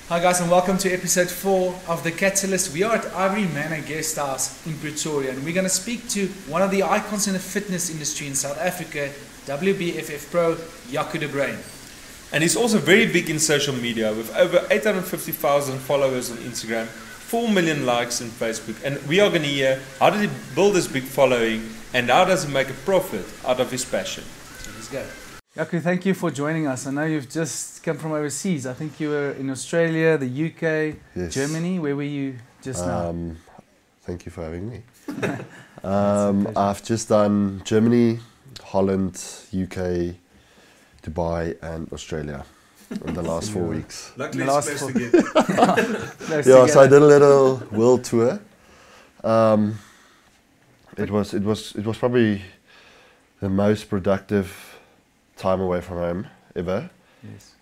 Hi guys, and welcome to episode 4 of The Catalyst. We are at Ivory Manor Guest House in Pretoria, and we're going to speak to one of the icons in the fitness industry in South Africa, WBFF Pro, Jaco de Bruyn. And he's also very big in social media with over 850,000 followers on Instagram, 4 million likes on Facebook. And we are going to hear how did he build this big following and how does he make a profit out of his passion. So let's go. Jaco, thank you for joining us. I know you've just come from overseas. I think you were in Australia, the UK, yes. Germany. Where were you just now? Thank you for having me. I've just done Germany, Holland, UK, Dubai and Australia in the last 4 weeks. Luckily it's close to get. Yeah, so I did a little world tour. It was probably the most productive time away from home ever. Yes.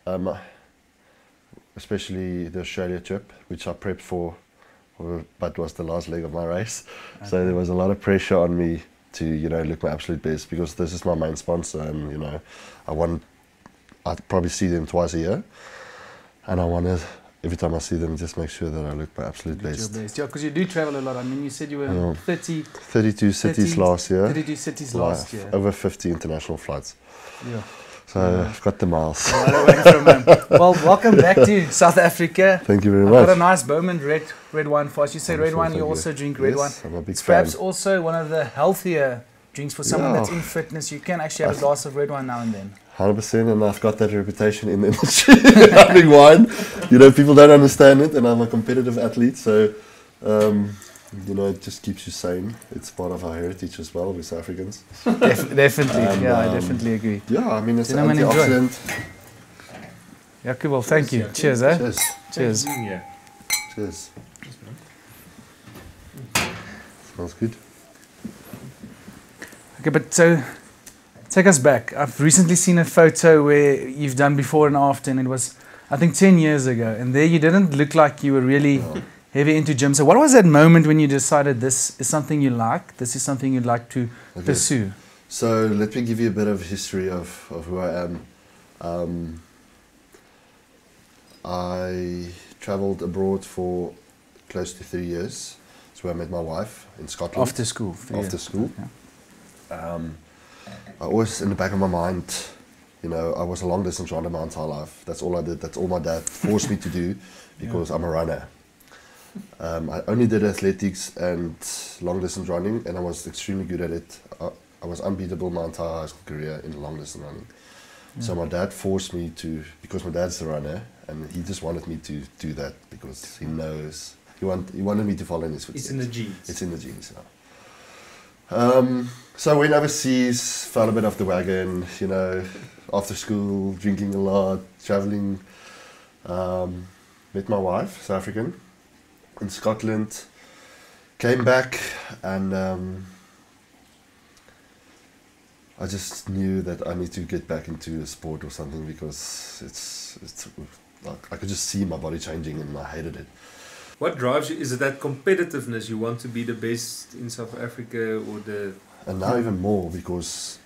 Especially the Australia trip, which I prepped for, but was the last leg of my race. Okay. So there was a lot of pressure on me to, look my absolute best because this is my main sponsor, and I'd probably see them twice a year, and I wanted every time I see them just make sure that I look my absolute best. Yeah, because you do travel a lot. I mean, you said you were in 32 cities last year. 32 cities last year. Over 50 international flights. Yeah. So I've got the miles. Well, welcome back to South Africa. Thank you very much. Got a nice Bowman red wine for us. You say red wine, you also drink red wine. I'm a big it's fan. perhaps also one of the healthier drinks for someone that's in fitness. You can actually have a glass of red wine now and then. 100%, and I've got that reputation in the industry, having wine. People don't understand it, and I'm a competitive athlete, so it just keeps you sane. It's part of our heritage as well, with South Africans. Definitely, and, I definitely agree. Yeah, I mean, it's an antioxidant. Jaco, well, thank you. Cheers, eh? Cheers. Cheers. Cheers. Smells good. Okay, but so take us back. I've recently seen a photo where you've done before and after, and it was, I think, 10 years ago. And there you didn't look like you were really heavy into gym. So what was that moment when you decided this is something you like, this is something you'd like to pursue? So let me give you a bit of history of who I am. I travelled abroad for close to 3 years. That's where I met my wife, in Scotland. After school. After school. Yeah. I always, in the back of my mind, I was a long distance runner my entire life. That's all I did. That's all my dad forced me to do because I'm a runner. I only did athletics and long distance running, and I was extremely good at it. I was unbeatable my entire high school career in long distance running. Yeah. So my dad forced me to, because my dad's a runner, and he just wanted me to do that because he knows, he wanted me to follow in his footsteps. It's in the genes. It's in the genes, yeah. So I went overseas, fell a bit off the wagon, after school, drinking a lot, traveling. Met my wife, South African, in Scotland. Came back, and I just knew that I need to get back into a sport or something because it's like I could just see my body changing, and I hated it. What drives you? Is it that competitiveness? You want to be the best in South Africa, or the... And now even more, because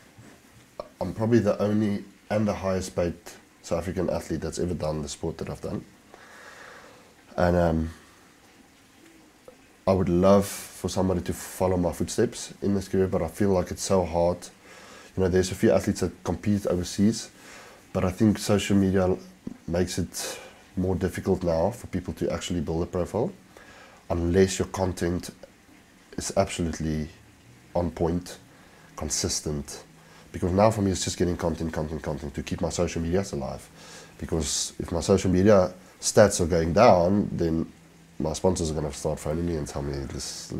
I'm probably the only and the highest paid South African athlete that's ever done the sport that I've done. And I would love for somebody to follow my footsteps in this career, but I feel like it's so hard. There's a few athletes that compete overseas, but I think social media makes it more difficult now for people to actually build a profile, unless your content is absolutely on point, consistent. Because now for me it's just getting content to keep my social medias alive. Because if my social media stats are going down, then my sponsors are going to start phoning me and tell me, listen,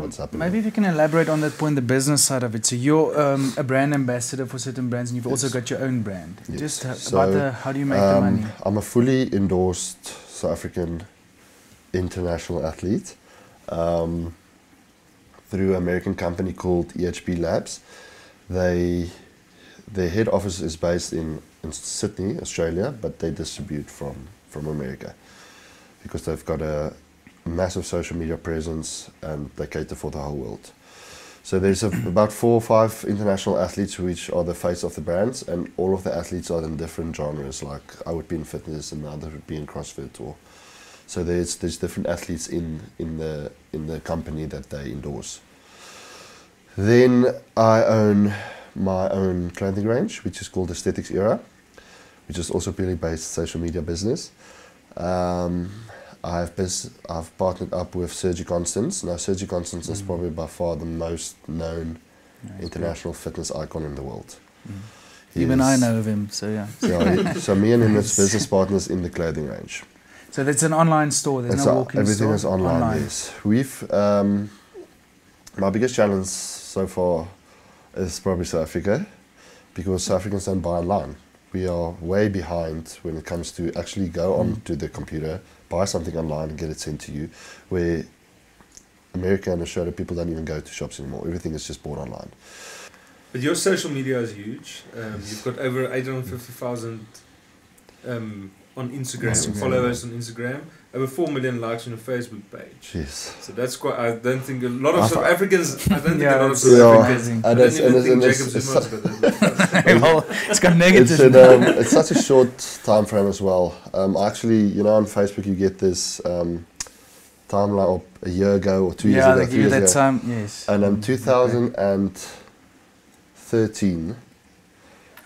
what's happening. Maybe if you can elaborate on that point, the business side of it. So you're a brand ambassador for certain brands, and you've also got your own brand. Yes. Just about how do you make the money? I'm a fully endorsed South African international athlete through an American company called EHP Labs. Their head office is based in Sydney, Australia, but they distribute from America, because they've got a massive social media presence and they cater for the whole world. So there's about 4 or 5 international athletes which are the face of the brands, and all of the athletes are in different genres. Like I would be in fitness, and the other would be in CrossFit, or so there's different athletes in the company that they endorse. Then I own my own clothing range, which is called Aesthetics Era, which is also purely based social media business. I've partnered up with Sergi Constance. Now, Sergi Constance is probably by far the most known international fitness icon in the world. Even I know of him, so yeah. So me and him is business partners in the clothing range. So that's an online store. There's no walk-in store. Everything is online. Yes, my biggest challenge so far is probably South Africa, because South Africans don't buy online. We are way behind when it comes to actually go onto the computer, buy something online and get it sent to you, where America and Australia, people don't even go to shops anymore. Everything is just bought online. But your social media is huge. You've got over 850,000 on Instagram, followers on Instagram, over 4 million likes on your Facebook page. Yes. So that's quite, I don't think a lot of South Africans, I don't think a lot of South Africans, I don't even think Jacob Zuma's got that. Well, it's got negative. It's such a short time frame as well. Actually, you know, on Facebook you get this timeline of a year ago or 2 years ago. Yeah, they give you that time, yes. And in 2013,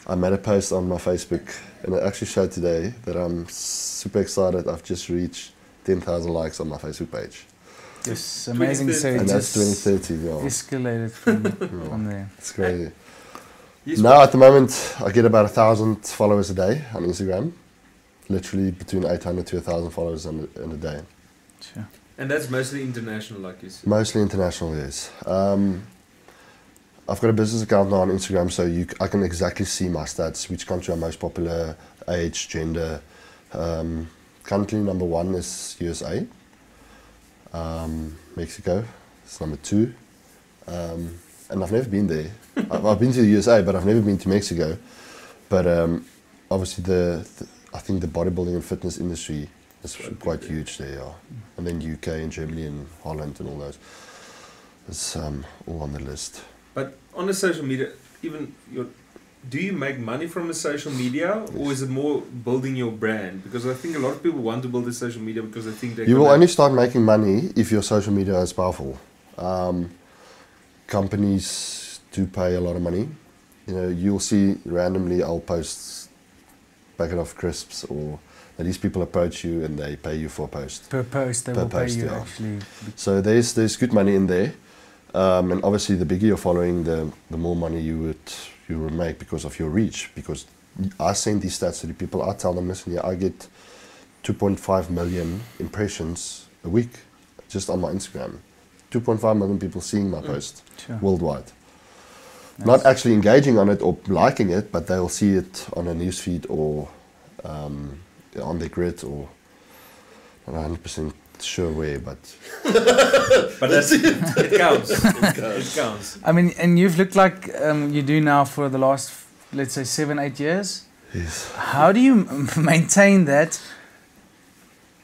I made a post on my Facebook, and it actually showed today that I'm super excited. I've just reached 10,000 likes on my Facebook page. Yes, amazing. So and that's 2013, yeah. Escalated from there. It's crazy. Now at the moment, I get about 1,000 followers a day on Instagram. Literally between 800 to 1,000 followers in a day. Sure. And that's mostly international, like you said? Mostly international, yes. I've got a business account now on Instagram, so I can exactly see my stats, which country I'm most popular, age, gender. Country number 1 is USA. Mexico is number 2. And I've never been there. I've been to the USA, but I've never been to Mexico. But obviously, I think the bodybuilding and fitness industry is quite huge there. Yeah. And then UK and Germany and Holland and all those. It's all on the list. But on the social media, do you make money from the social media, or is it more building your brand? Because I think a lot of people want to build the social media because they think they You will only start making money if your social media is powerful. Companies do pay a lot of money. You know, you'll see randomly I'll post packet of crisps, or these people approach you and they pay you for a post. Per post, they will pay you actually. So there's good money in there. And obviously, the bigger you're following, the more money you would make because of your reach. Because I send these stats to the people. I tell them, listen, I get 2.5 million impressions a week just on my Instagram. 2.5 million people seeing my post worldwide. Nice. Not actually engaging on it or liking it, but they'll see it on a newsfeed or on their grid, or 100% sure where, but that's, it counts. It counts. I mean, and you've looked like you do now for the last, let's say, 7-8 years. Yes. How do you maintain that?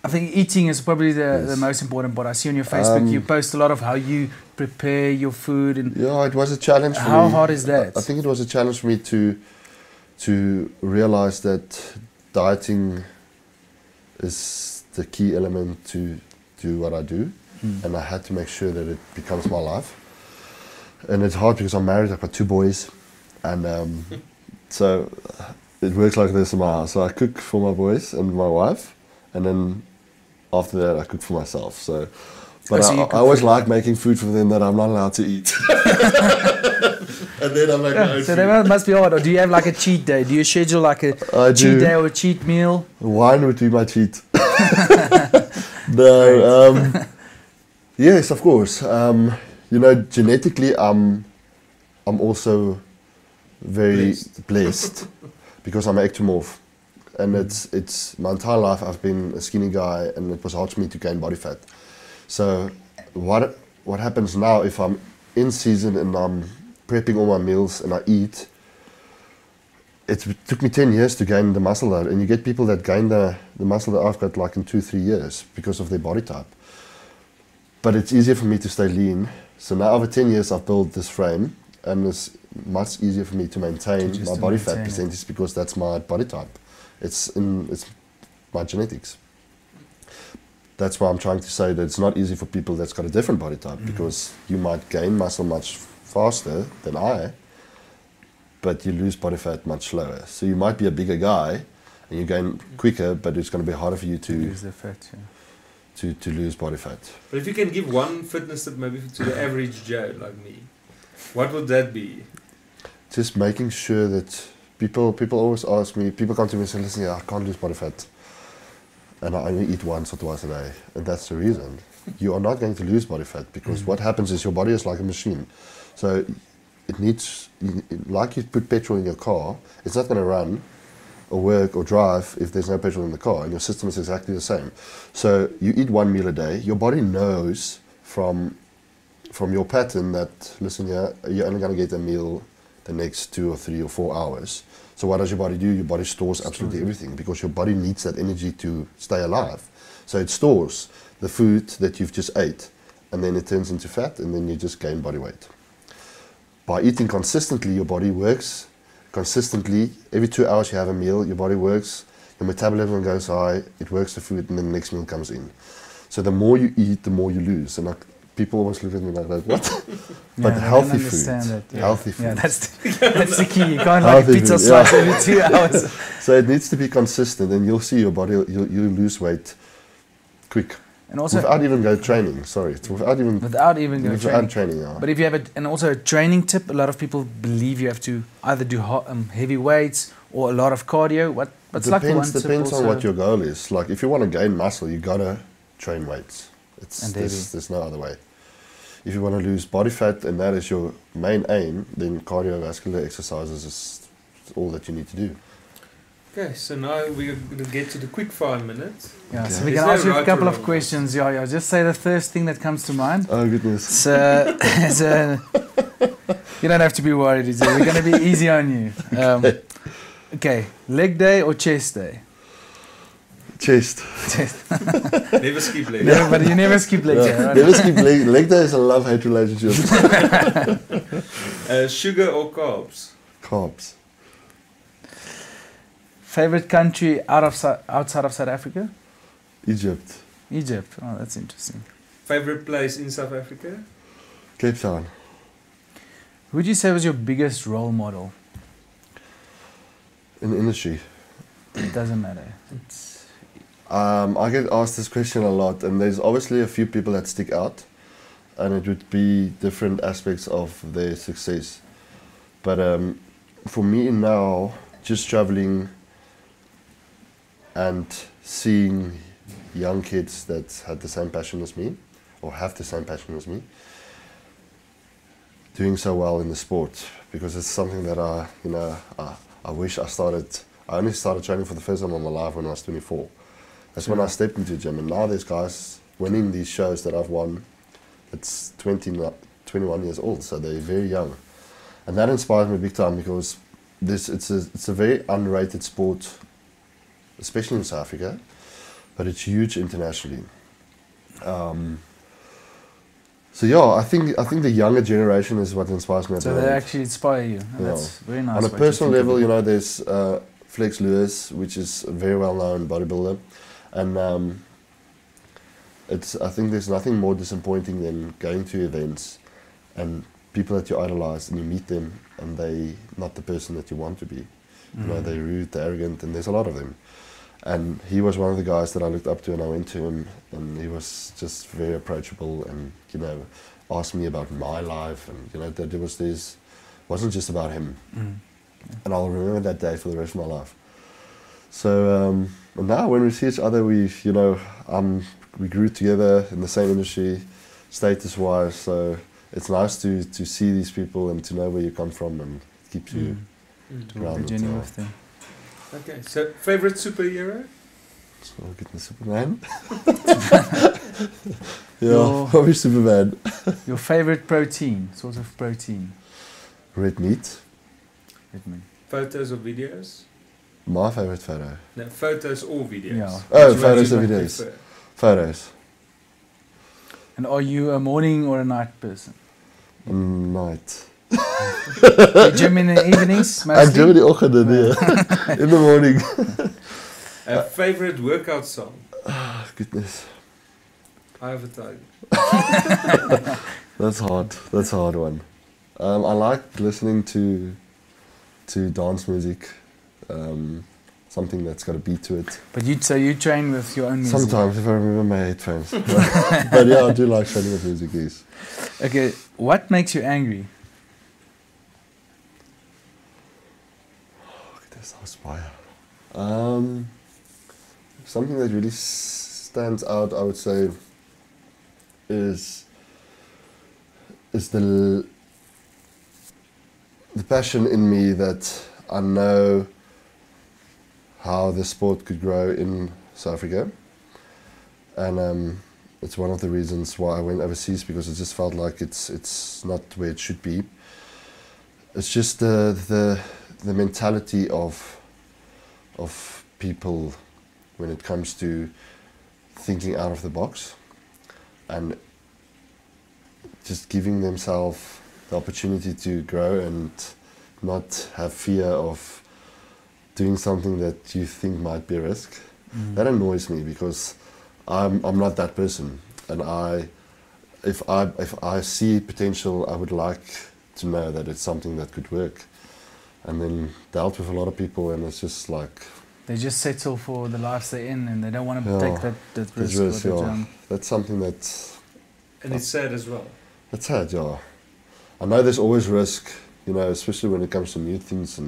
I think eating is probably the most important part. I see on your Facebook you post a lot of how you prepare your food, and yeah, it was a challenge for me. How hard is that? I think it was a challenge for me to realize that dieting is the key element to do what I do, and I had to make sure that it becomes my life. And it's hard because I'm married, I've got 2 boys, and so it works like this in my house. So I cook for my boys and my wife, and then after that I cook for myself. So, but I always like making food for them that I'm not allowed to eat. And then I make my own so food. that must be hard. Or do you have like a cheat day? Do you schedule like a cheat day or a cheat meal? Wine would be my cheat. No, yes, of course. You know, genetically, I'm also very blessed because I'm an ectomorph, and it's my entire life I've been a skinny guy, and it was hard for me to gain body fat. So what happens now if I'm in season and I'm prepping all my meals and I eat? It took me 10 years to gain the muscle out, and you get people that gain the muscle that I've got like in 2-3 years because of their body type. But it's easier for me to stay lean. So now over 10 years I've built this frame, and it's much easier for me to maintain my body fat percentage because that's my body type. It's my genetics. That's why I'm trying to say that it's not easy for people that's got a different body type, because you might gain muscle much faster than I, but you lose body fat much slower. So you might be a bigger guy and you gain quicker, but it's going to be harder for you to lose the fat, to lose body fat. But if you can give one fitness tip maybe to the average Joe like me, what would that be? Just making sure that people always ask me, people come to me and say, listen, I can't lose body fat. And I only eat once or twice a day. And that's the reason. You are not going to lose body fat, because what happens is your body is like a machine. So it needs, like you put petrol in your car, it's not going to run or work or drive if there's no petrol in the car, and your system is exactly the same. So you eat one meal a day, your body knows from your pattern that, listen, you're only going to get a meal the next 2 or 3 or 4 hours. So what does your body do? Your body stores absolutely everything, because your body needs that energy to stay alive. So it stores the food that you've just ate, and then it turns into fat, and then you just gain body weight. By eating consistently, your body works consistently. Every 2 hours you have a meal, your body works, your metabolism goes high, it works the food, and then the next meal comes in. So the more you eat, the more you lose. And people always look at me like that, what? But healthy food. Healthy food. Yeah, that's the key. You can't like pizza slice every 2 hours. So it needs to be consistent, and you'll see your body, you'll lose weight quick. And also without even go training, sorry. It's without even training. Yeah. But if you have and also a training tip, a lot of people believe you have to either do heavy weights or a lot of cardio. What's like the one tip? Depends on what your goal is. Like if you want to gain muscle, you gotta train weights. There's no other way. If you want to lose body fat and that is your main aim, then cardiovascular exercises is all that you need to do. Okay, so now we're going to get to the quickfire minute. Yeah, okay. So we can ask you a couple of questions. Yeah, just say the first thing that comes to mind. Oh, goodness. So you don't have to be worried. We're going to be easy on you. Okay, leg day or chest day? Chest. Never skip leg. But you never skip leg day, right? Never skip leg. Leg day is a love-hate relationship. Sugar or carbs? Carbs. Favorite country outside of South Africa? Egypt. Egypt. Oh, that's interesting. Favorite place in South Africa? Cape Town. Who would you say was your biggest role model? In the industry? It doesn't matter. I get asked this question a lot, and there's obviously a few people that stick out, and it would be different aspects of their success. But for me now, just traveling and seeing young kids that had the same passion as me, or have the same passion as me, doing so well in the sport, because it's something that I wish I started. I only started training for the first time in my life when I was 24. That's when I stepped into the gym, and now there's guys winning these shows that I've won. It's 21 years old, so they're very young, and that inspires me big time, because it's a very underrated sport, especially in South Africa, but it's huge internationally. So yeah, I think the younger generation is what inspires me. So they actually inspire you. That's very nice. On a personal level, there's Flex Lewis, which is a very well-known bodybuilder, and I think there's nothing more disappointing than going to events and people that you idolize, and you meet them and they not the person that you want to be. They're rude, they're arrogant, and there's a lot of them. And he was one of the guys that I looked up to, and I went to him, and he was just very approachable, and asked me about my life, and that there was this, wasn't just about him. And I'll remember that day for the rest of my life. So and now when we see each other, we grew together in the same industry, status-wise. So it's nice to see these people and to know where you come from, and it keeps you grounded. Okay, so favorite superhero? Oh goodness, Superman. Probably Superman. Your favorite protein, source of protein? Red meat. Photos or videos? My favorite photo. No, photos or videos. Yeah. Oh, photos or videos. Photos. And are you a morning or a night person? Night. You gym in the evenings, I mostly? do the ochtend, yeah. In the morning. A favorite workout song? Oh, goodness. I have a title. That's hard. That's a hard one. I like listening to dance music. Something that's got a beat to it. But you train with your own music? Sometimes, if I remember my headphones. But yeah, I do like training with music, yes. Okay, what makes you angry? Oh, goodness, I aspire. Something that really stands out, I would say, is the passion in me that I know how the sport could grow in South Africa, and it's one of the reasons why I went overseas, because it just felt like it's not where it should be. It's just the mentality of people when it comes to thinking out of the box and just giving themselves the opportunity to grow and not have fear of doing something that you think might be a risk. That annoys me, because I'm not that person, and if I see potential, I would like to know that it's something that could work. And then dealt with a lot of people, and it's just like They just settle for the lives they're in, and they don't want to take that risk. risk, that's something And it's sad as well. that's sad, yeah. I know there's always risk, you know, especially when it comes to new things,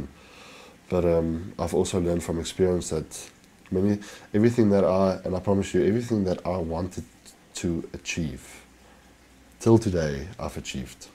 but I've also learned from experience that everything that I promise you, everything that I wanted to achieve, till today, I've achieved.